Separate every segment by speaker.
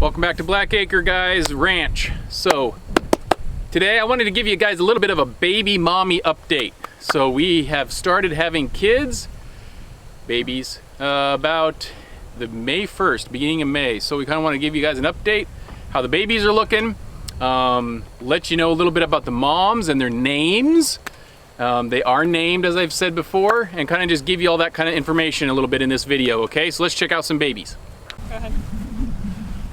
Speaker 1: Welcome back to Blackacre Ranch. So today I wanted to give you guys a little bit of a baby mommy update. So we have started having babies, about the May 1st, beginning of May. So we kind of want to give you guys an update, how the babies are looking, let you know a little bit about the moms and their names. They are named, as I've said before, and kind of just give you all that kind of information a little bit in this video, okay? So let's check out some babies.
Speaker 2: Go ahead.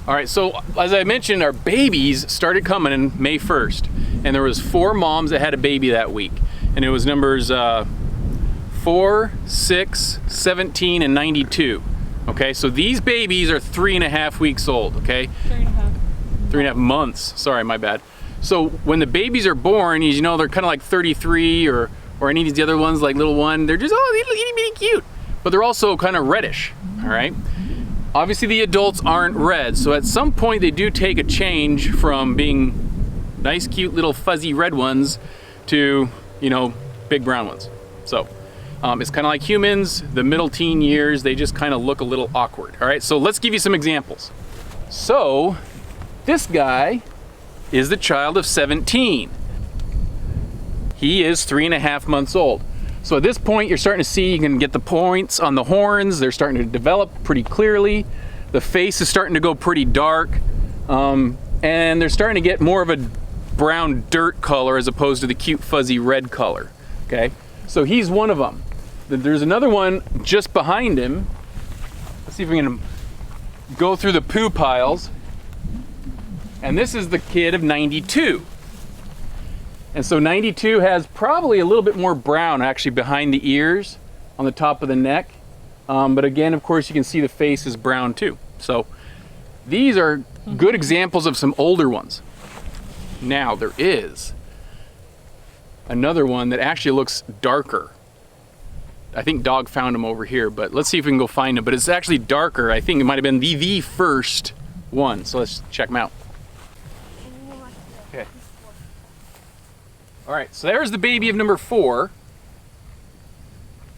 Speaker 1: All right, so as I mentioned, our babies started coming in May 1st, and there was 4 moms that had a baby that week, and it was numbers 4, 6, 17, and 92. Okay, so these babies are 3.5 weeks old, okay?
Speaker 2: 3.5.
Speaker 1: 3.5 months, sorry, my bad. So when the babies are born, you know, they're kind of like 33 or any of these other ones, like little one, they're just, oh, they're itty bitty cute. But they're also kind of reddish, all right? Obviously the adults aren't red, so at some point they do take a change from being nice, cute little fuzzy red ones to, you know, big brown ones. So it's kind of like humans, the middle teen years, they just kind of look a little awkward. All right, so let's give you some examples. So this guy is the child of 17. He is 3.5 months old. So at this point, you're starting to see, you can get the points on the horns. They're starting to develop pretty clearly. The face is starting to go pretty dark. And they're starting to get more of a brown dirt color as opposed to the cute fuzzy red color, okay? So he's one of them. There's another one just behind him. Let's see if we can go through the poo piles. And this is the kid of 92. And so 92 has probably a little bit more brown actually behind the ears, on the top of the neck. But again, of course, you can see the face is brown too. So these are good examples of some older ones. Now there is another one that actually looks darker. I think Dog found him over here, but let's see if we can go find him. But it's actually darker. I think it might have been the first one. So let's check him out. Okay. All right, so there's the baby of number 4.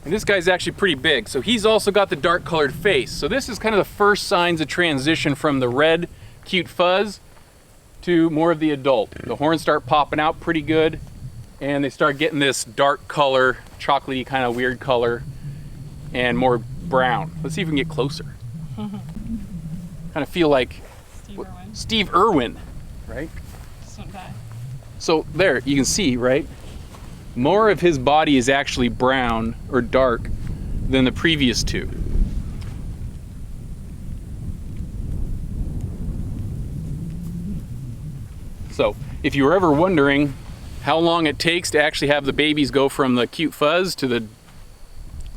Speaker 1: And this guy's actually pretty big. So he's also got the dark colored face. So this is kind of the first signs of transition from the red cute fuzz to more of the adult. The horns start popping out pretty good, and they start getting this dark color, chocolatey kind of weird color, and more brown. Let's see if we can get closer. Kind of feel like Steve Irwin, right? So there, you can see, right? More of his body is actually brown or dark than the previous 2. So if you were ever wondering how long it takes to actually have the babies go from the cute fuzz to the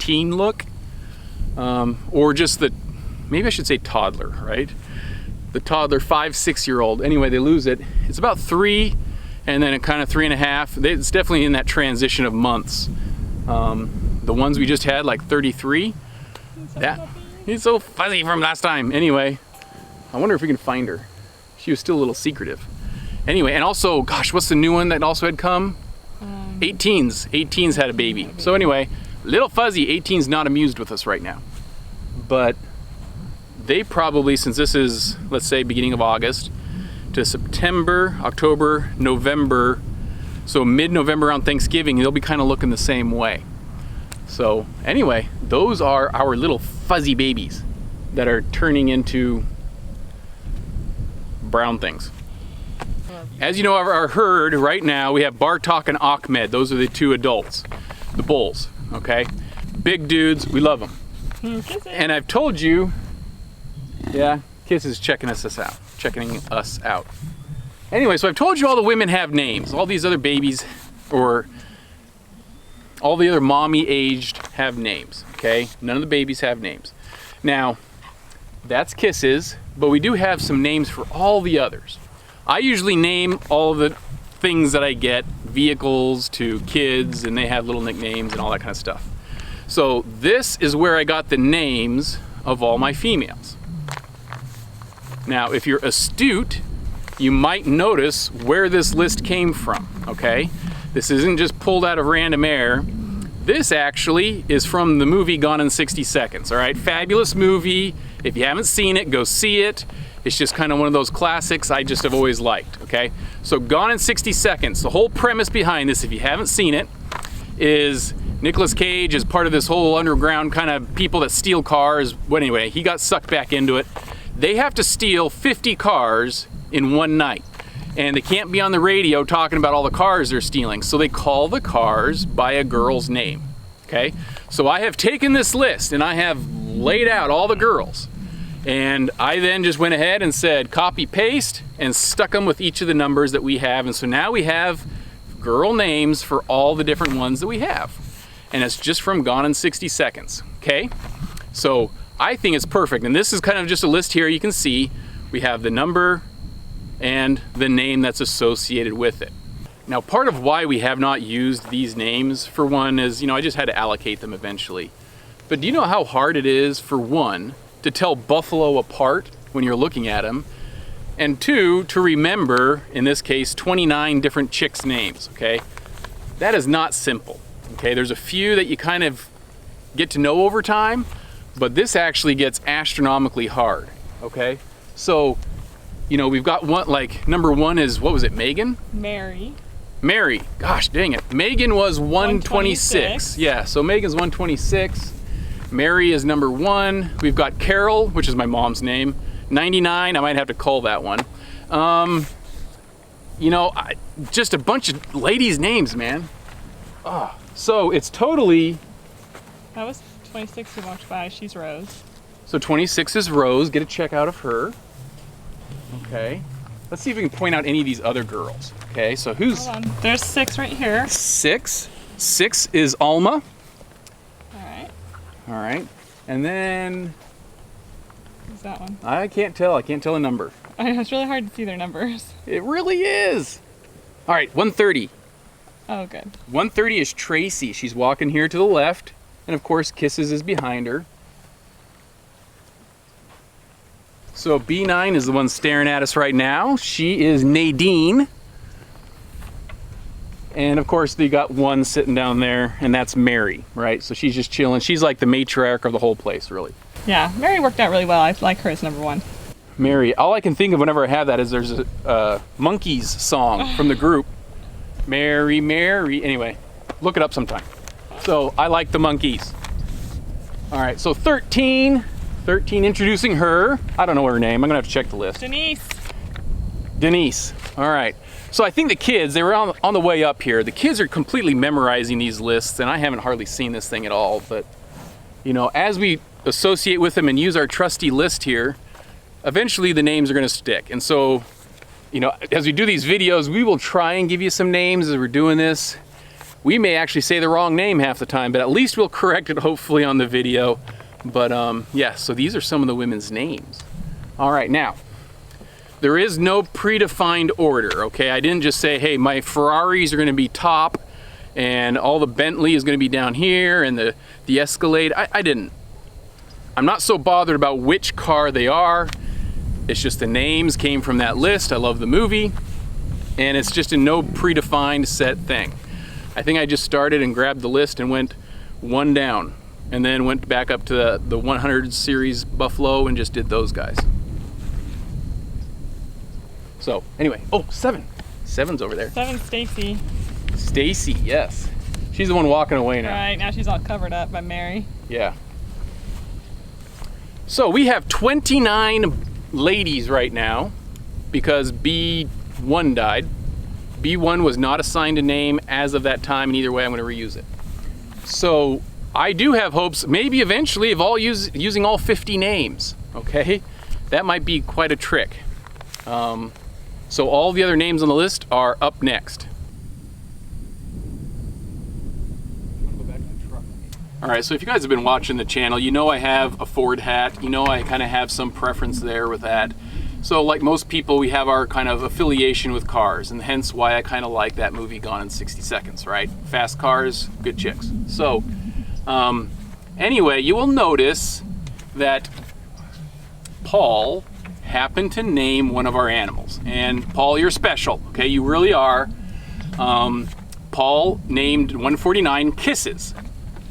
Speaker 1: teen look, or just the, maybe I should say toddler, right? The toddler, 5-6-year-old, anyway, they lose it. It's about 3, and then it kind of 3.5. It's definitely in that transition of months. The ones we just had, like 33, he's so fuzzy from last time. Anyway, I wonder if we can find her. She was still a little secretive. Anyway, and also, gosh, what's the new one that also had come? 18s. 18s had a baby. So anyway, little fuzzy, 18's not amused with us right now. But they probably, since this is, let's say, beginning of August, to September, October, November, so mid-November around Thanksgiving, they'll be kind of looking the same way. So anyway, those are our little fuzzy babies that are turning into brown things. As you know, our herd right now, we have Bartok and Ahmed. Those are the 2 adults, the bulls, okay? Big dudes, we love them. And I've told you, yeah, Kiss is checking us out. Anyway, so I've told you all the women have names. All these other babies, or all the other mommy aged, have names, okay? None of the babies have names. Now, that's Kiss's, but we do have some names for all the others. I usually name all the things that I get, vehicles to kids, and they have little nicknames and all that kind of stuff. So this is where I got the names of all my females. Now, if you're astute, you might notice where this list came from, okay? This isn't just pulled out of random air. This actually is from the movie Gone in 60 Seconds, all right? Fabulous movie. If you haven't seen it, go see it. It's just kind of one of those classics I just have always liked, okay? So Gone in 60 Seconds, the whole premise behind this, if you haven't seen it, is Nicolas Cage is part of this whole underground kind of people that steal cars. Well, anyway, he got sucked back into it. They have to steal 50 cars in one night. And they can't be on the radio talking about all the cars they're stealing. So they call the cars by a girl's name, okay? So I have taken this list and I have laid out all the girls. And I then just went ahead and said copy paste and stuck them with each of the numbers that we have. And so now we have girl names for all the different ones that we have. And it's just from Gone in 60 Seconds, okay? So I think it's perfect. And this is kind of just a list here. You can see we have the number and the name that's associated with it. Now, part of why we have not used these names, for one, is, I just had to allocate them eventually. But do you know how hard it is, for one, to tell buffalo apart when you're looking at them, and two, to remember, in this case, 29 different chicks' names, okay? That is not simple, okay? There's a few that you kind of get to know over time, but this actually gets astronomically hard, okay? So, we've got one, like, number one is, what was it, Megan? Mary, gosh dang it. Megan was 126. Yeah, so Megan's 126. Mary is number one. We've got Carol, which is my mom's name, 99. I might have to call that one. Just a bunch of ladies' names, man. So it's totally...
Speaker 2: That was 26 who walked by. She's Rose.
Speaker 1: So 26 is Rose. Get a check out of her. Okay. Let's see if we can point out any of these other girls. Okay, so who's...
Speaker 2: Hold on. There's 6 right here.
Speaker 1: 6. 6 is Alma. All right, and then...
Speaker 2: Who's that one?
Speaker 1: I can't tell a number.
Speaker 2: I know, it's really hard to see their numbers.
Speaker 1: It really is. All right, 130.
Speaker 2: Oh, good.
Speaker 1: 130 is Tracy. She's walking here to the left, and of course Kisses is behind her. So B9 is the one staring at us right now. She is Nadine. And of course, they got one sitting down there, and that's Mary, right? So she's just chilling. She's like the matriarch of the whole place, really.
Speaker 2: Yeah, Mary worked out really well. I like her as number one.
Speaker 1: Mary, all I can think of whenever I have that is there's a Monkeys song from the group. Mary, Mary. Anyway, look it up sometime. So I like the Monkeys. All right, so 13. 13, introducing her. I don't know her name. I'm gonna have to check the list. Denise. All right. So I think the kids, they were on the way up here. The kids are completely memorizing these lists, and I haven't hardly seen this thing at all. But, as we associate with them and use our trusty list here, eventually the names are going to stick. And so, as we do these videos, we will try and give you some names as we're doing this. We may actually say the wrong name half the time, but at least we'll correct it hopefully on the video. But yeah, so these are some of the women's names. All right, now, there is no predefined order, okay? I didn't just say, hey, my Ferraris are gonna be top and all the Bentley is gonna be down here and the Escalade. I didn't. I'm not so bothered about which car they are. It's just the names came from that list. I love the movie. And it's just a no predefined set thing. I think I just started and grabbed the list and went one down and then went back up to the 100 series Buffalo and just did those guys. So anyway, 7. 7's over there.
Speaker 2: 7, Stacy.
Speaker 1: Stacy, yes. She's the one walking away now.
Speaker 2: Right, now she's all covered up by Mary.
Speaker 1: Yeah. So we have 29 ladies right now because B1 died. B1 was not assigned a name as of that time, and either way I'm going to reuse it. So I do have hopes, maybe eventually, of using all 50 names, okay? That might be quite a trick. So all the other names on the list are up next. All right, so if you guys have been watching the channel, you know I have a Ford hat. You know I kind of have some preference there with that. So like most people, we have our kind of affiliation with cars, and hence why I kind of like that movie Gone in 60 Seconds, right? Fast cars, good chicks. So anyway, you will notice that Paul happened to name one of our animals. And Paul, you're special, okay? You really are. Paul named 149 Kisses.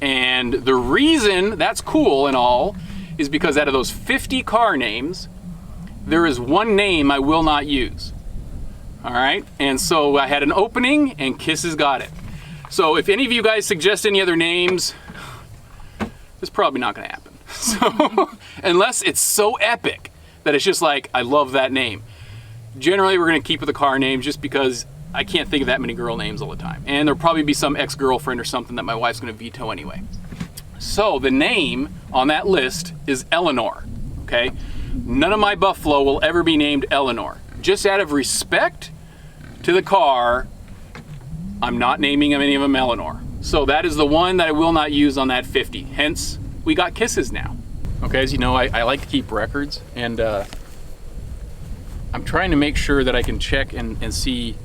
Speaker 1: And the reason that's cool and all is because out of those 50 car names, there is one name I will not use. All right, and so I had an opening and Kisses got it. So if any of you guys suggest any other names, it's probably not gonna happen. So, unless it's so epic that it's just like, I love that name. Generally, we're gonna keep with the car names just because I can't think of that many girl names all the time. And there'll probably be some ex-girlfriend or something that my wife's gonna veto anyway. So the name on that list is Eleanor, okay? None of my Buffalo will ever be named Eleanor. Just out of respect to the car, I'm not naming any of them Eleanor. So that is the one that I will not use on that 50. Hence, we got Kisses now. Okay, as you know, I like to keep records, and I'm trying to make sure that I can check and see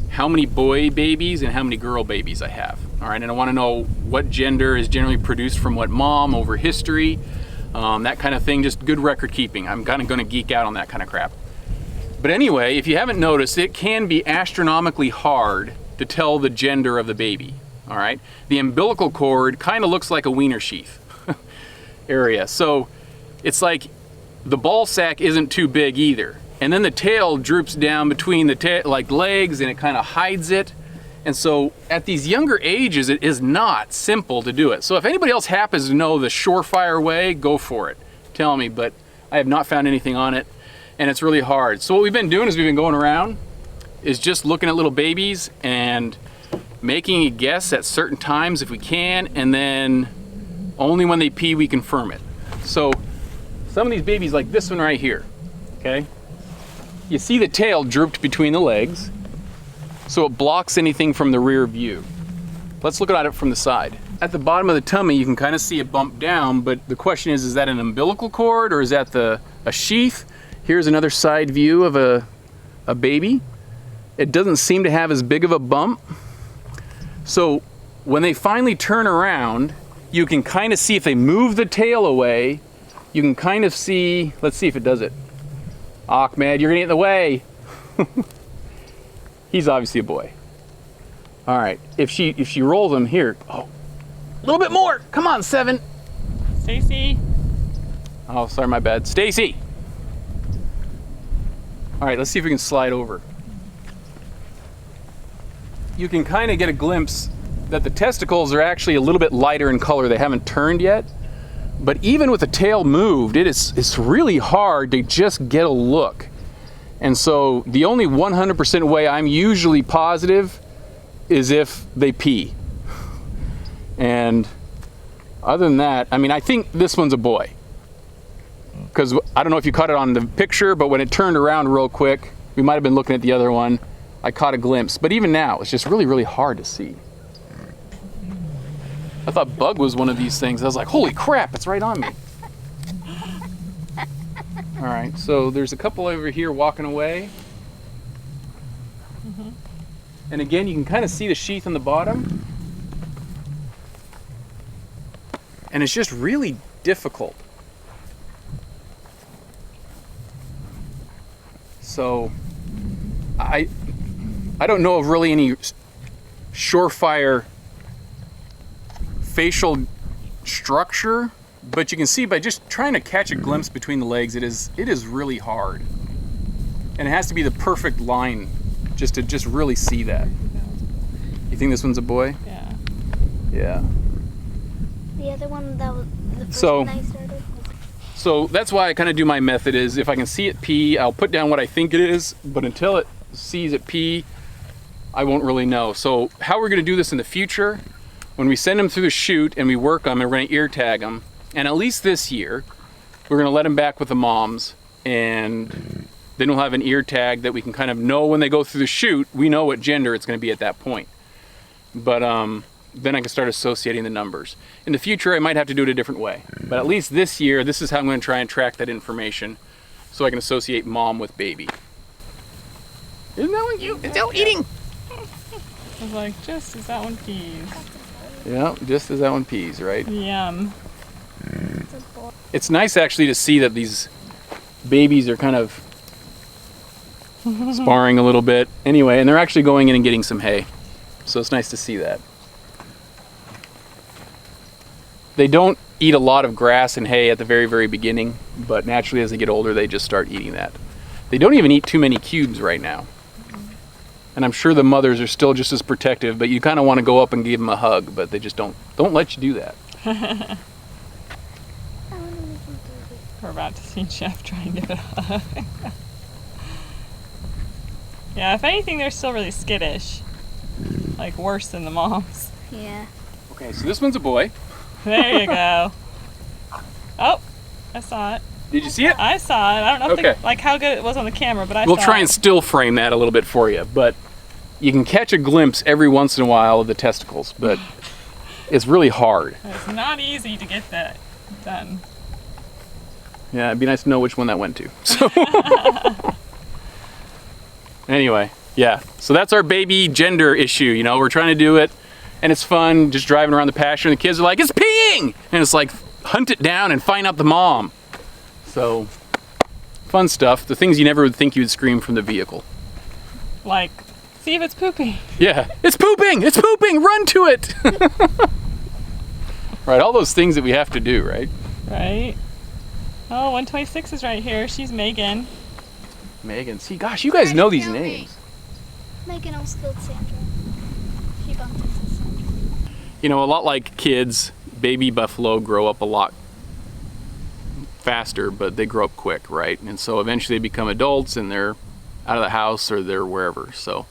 Speaker 1: how many boy babies and how many girl babies I have. All right, and I want to know what gender is generally produced from what mom over history, that kind of thing, just good record keeping. I'm kind of going to geek out on that kind of crap. But anyway, if you haven't noticed, it can be astronomically hard to tell the gender of the baby. All right, the umbilical cord kind of looks like a wiener sheath area. So it's like the ball sack isn't too big either. And then the tail droops down between the legs, and it kind of hides it. And so at these younger ages, it is not simple to do it. So if anybody else happens to know the surefire way, go for it. Tell me, but I have not found anything on it, and it's really hard. So what we've been doing is we've been going around, is just looking at little babies and making a guess at certain times if we can, and then only when they pee we confirm it. So some of these babies, like this one right here, okay? You see the tail drooped between the legs, so it blocks anything from the rear view. Let's look at it from the side. At the bottom of the tummy, you can kind of see it bump down, but the question is that an umbilical cord or is that a sheath? Here's another side view of a baby. It doesn't seem to have as big of a bump. So when they finally turn around, you can kind of see if they move the tail away, you can kind of see, let's see if it does it. Ahmed, you're gonna get in the way. He's obviously a boy. All right, if she rolls him here, oh, a little bit more. Come on, 7.
Speaker 2: Stacy.
Speaker 1: Oh, sorry, my bad. Stacy. All right, let's see if we can slide over. You can kind of get a glimpse that the testicles are actually a little bit lighter in color. They haven't turned yet. But even with the tail moved, it's really hard to just get a look. And so the only 100% way I'm usually positive is if they pee. And other than that, I mean, I think this one's a boy. Because I don't know if you caught it on the picture, but when it turned around real quick, we might have been looking at the other one. I caught a glimpse. But even now, it's just really, really hard to see. I thought Bug was one of these things. I was like, holy crap, it's right on me. All right, so there's a couple over here walking away.
Speaker 2: Mm-hmm.
Speaker 1: And again, you can kind of see the sheath on the bottom. And it's just really difficult. So I don't know of really any surefire facial structure, but you can see by just trying to catch a glimpse between the legs, it is really hard. And it has to be the perfect line just to really see that. You think this one's a boy?
Speaker 2: Yeah.
Speaker 1: Yeah.
Speaker 3: The other one that was the first
Speaker 1: So-
Speaker 3: one I started.
Speaker 1: So that's why I kind of do my method is if I can see it pee, I'll put down what I think it is, but until it sees it pee, I won't really know. So how we're gonna do this in the future, when we send them through the chute and we work them and we're gonna ear tag them, and at least this year, we're gonna let them back with the moms, and then we'll have an ear tag that we can kind of know when they go through the chute, we know what gender it's gonna be at that point. But then I can start associating the numbers. In the future, I might have to do it a different way. But at least this year, this is how I'm gonna try and track that information so I can associate mom with baby. Isn't that one cute? It's still eating.
Speaker 2: I was like, just as that one pees.
Speaker 1: Yeah, just as that one pees, right?
Speaker 2: Yum.
Speaker 3: It's a boy.
Speaker 1: It's nice actually to see that these babies are kind of sparring a little bit. Anyway, and they're actually going in and getting some hay. So it's nice to see that. They don't eat a lot of grass and hay at the very, very beginning, but naturally as they get older, they just start eating that. They don't even eat too many cubes right now. And I'm sure the mothers are still just as protective, but you kind of want to go up and give them a hug, but they just don't let you do that.
Speaker 2: We're about to see Jeff try and give it a hug. Yeah, if anything, they're still really skittish. Like worse than the moms.
Speaker 3: Yeah.
Speaker 1: Okay, so this one's a boy.
Speaker 2: There you go. Oh, I saw it.
Speaker 1: Did you see it?
Speaker 2: I saw it. I don't know if like how good it was on the camera, but I saw it.
Speaker 1: We'll try and still frame that a little bit for you, but you can catch a glimpse every once in a while of the testicles, but it's really hard.
Speaker 2: It's not easy to get that done.
Speaker 1: Yeah, it'd be nice to know which one that went to. So anyway, yeah. So that's our baby gender issue, you know. We're trying to do it, and it's fun just driving around the pasture, and the kids are like, it's peeing! And it's like, hunt it down and find out the mom. So, fun stuff. The things you never would think you'd scream from the vehicle.
Speaker 2: Like, see if it's pooping.
Speaker 1: Yeah, it's pooping! It's pooping! Run to it! Right, all those things that we have to do, right?
Speaker 2: Right. Oh, 126 is right here. She's Megan.
Speaker 1: Megan. See, gosh, you guys know these names.
Speaker 3: Megan almost killed Sandra. She bumped into Sandra.
Speaker 1: You know, a lot like kids, baby buffalo grow up a lot faster, but they grow up quick, right? And so eventually they become adults and they're out of the house or they're wherever. So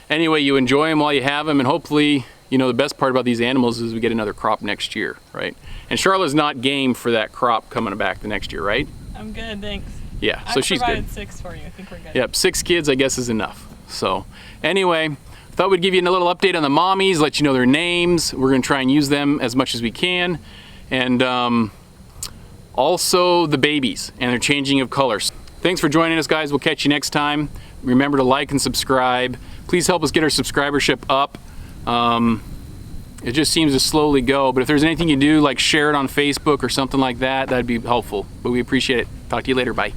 Speaker 1: anyway, you enjoy them while you have them, and hopefully, you know, the best part about these animals is we get another crop next year, right? And Charlotte's not game for that crop coming back the next year, right?
Speaker 2: I'm good, thanks.
Speaker 1: Yeah, so she's good.
Speaker 2: I provided 6 for you. I think we're good.
Speaker 1: Yep, 6 kids I guess is enough. So anyway, thought we'd give you a little update on the mommies, let you know their names. We're gonna try and use them as much as we can. And also the babies and their changing of colors. Thanks for joining us, guys. We'll catch you next time. Remember to like and subscribe. Please help us get our subscribership up. It just seems to slowly go, but if there's anything you do, like share it on Facebook or something like that, that'd be helpful. But we appreciate it. Talk to you later. Bye.